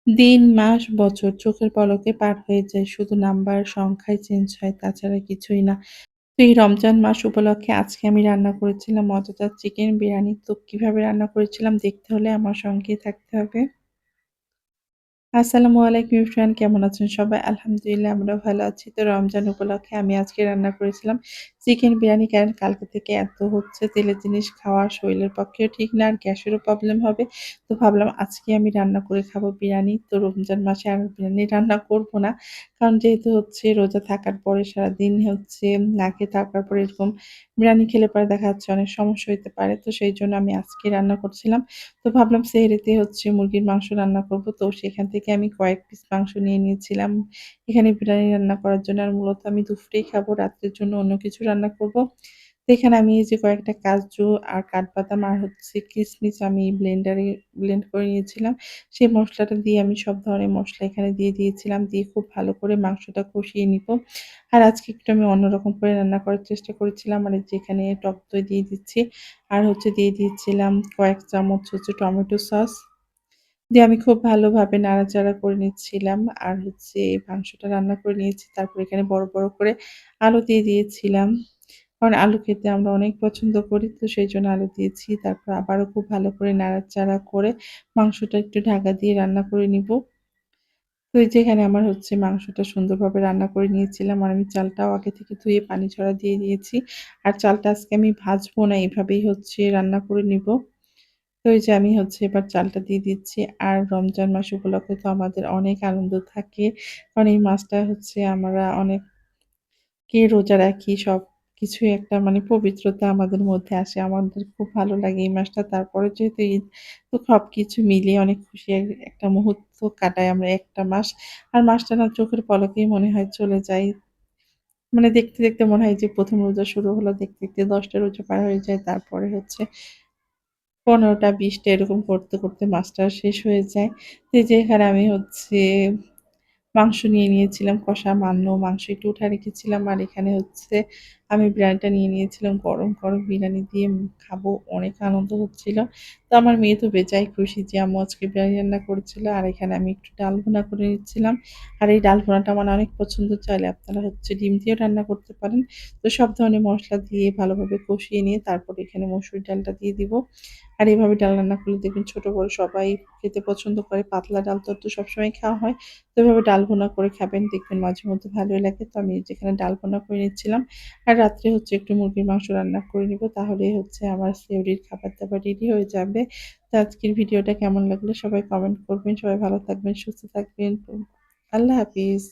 দিন, মাস, বছর চোখের পলকে পার হয়ে যায়। শুধু নাম্বার, সংখ্যায় চেঞ্জ হয়, তাছাড়া কিছুই না। তো এই রমজান মাস উপলক্ষে আজকে আমি রান্না করেছিলাম মজাদার চিকেন বিরিয়ানি। তো কিভাবে রান্না করেছিলাম দেখতে হলে আমার সঙ্গেই থাকতে হবে। আসসালামু আলাইকুম এভরিওয়ান, কেমন আছেন সবাই? আলহামদুলিল্লাহ আমরাও ভালো আছি। তো রমজান উপলক্ষে আমি আজকে রান্না করেছিলাম চিকেন বিরিয়ানি। কারণ কালকে থেকে এত তেলের জিনিস খাওয়া শরীরের পক্ষেও ঠিক না, আর গ্যাসেরও প্রবলেম হবে। তো ভাবলাম আজকে আমি রান্না করে খাবো বিরিয়ানি। তো রমজান মাসে আর বিরিয়ানি রান্না করব না। কারণ যেহেতু রোজা থাকার পরে সারাদিন না খেয়ে থাকার পরে এরকম বিরিয়ানি খেলে পরে দেখা যাচ্ছে অনেক সমস্যা হইতে পারে। তো সেইজন্য আমি আজকে রান্না করছিলাম। তো ভাবলাম সেহরিতে মুরগির মাংস রান্না করব। তো সেখান থেকে আমি কয়েক পিস মাংস নিয়ে নিয়েছিলাম। এখানে বিরিয়ানি রান্না করার জন্য। আর মূলত আমি দুপুরেই খাবো, রাত্রের জন্য অন্য কিছু রান্না করব। তো এখানে আমি এই যে কয়েকটা কাজু আর কাঠবাদাম আর কিশমিশ আমি ব্লেন্ডারে ব্লেন্ড করে নিয়েছিলাম। সেই মসলাটা দিয়ে আমি সব ধরনের মসলা এখানে দিয়ে দিয়েছিলাম। দিয়ে খুব ভালো করে মাংসটা কষিয়ে নিব। আর আজকে একটু আমি অন্যরকম করে রান্না করার চেষ্টা করেছিলাম। আর এই যে এখানে টক দই দিয়ে দিচ্ছি। আর দিয়ে দিয়েছিলাম কয়েক চামচ টমেটো সস। দিয়ে আমি খুব ভালোভাবে নাড়াচাড়া করে নিচ্ছিলাম। আর মাংসটা রান্না করে নিয়েছি। তারপর এখানে বড়, বড় করে আলু দিয়ে দিয়েছিলাম। কারণ আলু খেতে আমরা অনেক পছন্দ করি। তো সেইজন্য আলু দিয়েছি। তারপর আবারও খুব ভালো করে নাড়াচাড়া করে মাংসটা একটু ঢাকা দিয়ে রান্না করে নিব। তো এই যে এখানে আমার মাংসটা সুন্দরভাবে রান্না করে নিয়েছিলাম। আর আমি চালটাও আগে থেকে ধুয়ে পানি ঝরা দিয়ে দিয়েছি। আর চালটা আজকে আমি ভাজবো না, এভাবেই রান্না করে নিব। তো এই যে আমি এবার চালটা দিয়ে দিচ্ছি। আর রমজান মাস উপলক্ষে তো আমাদের অনেক আনন্দ থাকে। কারণ এই মাসটা আমরা অনেকে রোজা রাখি। সবকিছুই একটা মানে পবিত্রতা আমাদের মধ্যে আসে। আমাদের খুব ভালো লাগে এই মাসটা। তারপরে যেহেতু ঈদ, তো সবকিছু মিলিয়ে অনেক খুশির একটা মুহূর্ত কাটাই আমরা একটা মাস। আর মাসটা না চোখের পলকেই মনে হয় চলে যায়। মানে দেখতে, দেখতে মনে হয় যে ১ম রোজা শুরু হলো, দেখতে, দেখতে ১০ টা রোজা পার হয়ে যায়। তারপরে ১৫ টা ২০ টা এরকম করতে, করতে মাসটা শেষ হয়ে যায়। তো এই যে এখানে আমি মাংস নিয়ে নিয়েছিলাম কষা মাংস একটু উঠায় রেখেছিলাম। আর এখানে আমি বিরিয়ানিটা নিয়ে নিয়েছিলাম। গরম, গরম বিরিয়ানি দিয়ে খাবো। অনেক আনন্দ হচ্ছিল। তো আমার মেয়ে তো বেজায় খুশি যে আম্মু আজকে বিরিয়ানি রান্না করেছিল। আর এখানে আমি একটু ডাল ভুনা করে নিচ্ছিলাম। আর এই ডাল ভুনাটা আমার অনেক পছন্দ। চাইলে আপনারা ডিম দিয়েও রান্না করতে পারেন। তো সব ধরনের মসলা দিয়ে ভালোভাবে কষিয়ে নিয়ে তারপরে এখানে মসুর ডালটা দিয়ে দিব। আর এভাবে ডাল রান্না করলে দেখবেন ছোট বড় সবাই খেতে পছন্দ করে। পাতলা ডাল তো সবসময় খাওয়া হয়। তো এভাবে ডাল ভুনা করে খাবেন, দেখবেন মাঝে মধ্যে ভালোই লাগে। তো আমি যেখানে ডাল ভুনা করে নিচ্ছিলাম। আর রাত্রে একটু মুরগির মাংস রান্না করে নিব। তাহলেই আমার সেহরির খাবার-দাবার রেডি হয়ে যাবে। তো আজকের ভিডিওটা কেমন লাগলো সবাই কমেন্ট করবেন। সবাই ভালো থাকবেন, সুস্থ থাকবেন। আল্লাহ হাফিজ।